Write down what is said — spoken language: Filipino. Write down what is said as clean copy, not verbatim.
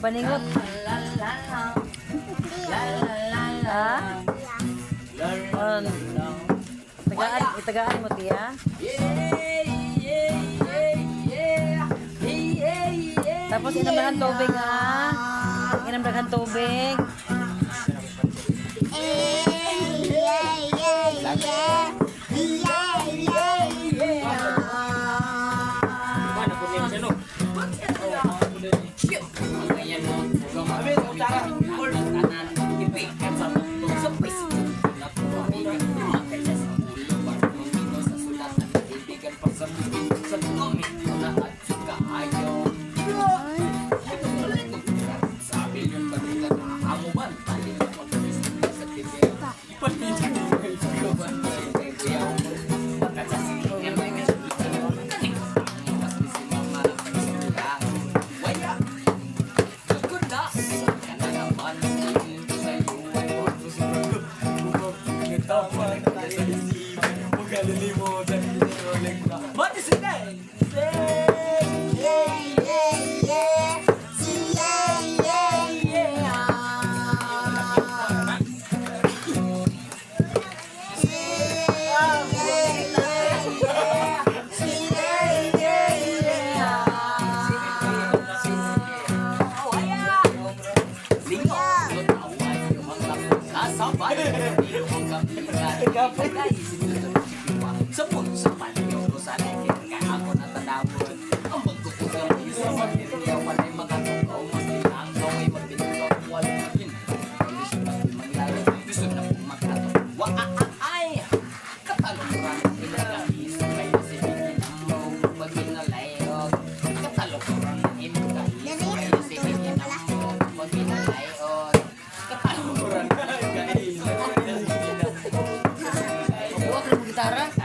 Paningot. Ha? Itagaan mo, tiya. Tapos inamdahan tubig, ha? Inamdahan tubig. What is his name? Sebut sepanjang urusan ini aku nata dapur bentuk ugal bisa material pada makanan kau mesti langsung ibatin kau wali makin kondisi pasti menilai bisa dapat makan wah ai ketaluran ini lagi sampai masih bikin mau begini layak ketaluran ini lagi masih bikin mau begini layak ketaluran gua gitara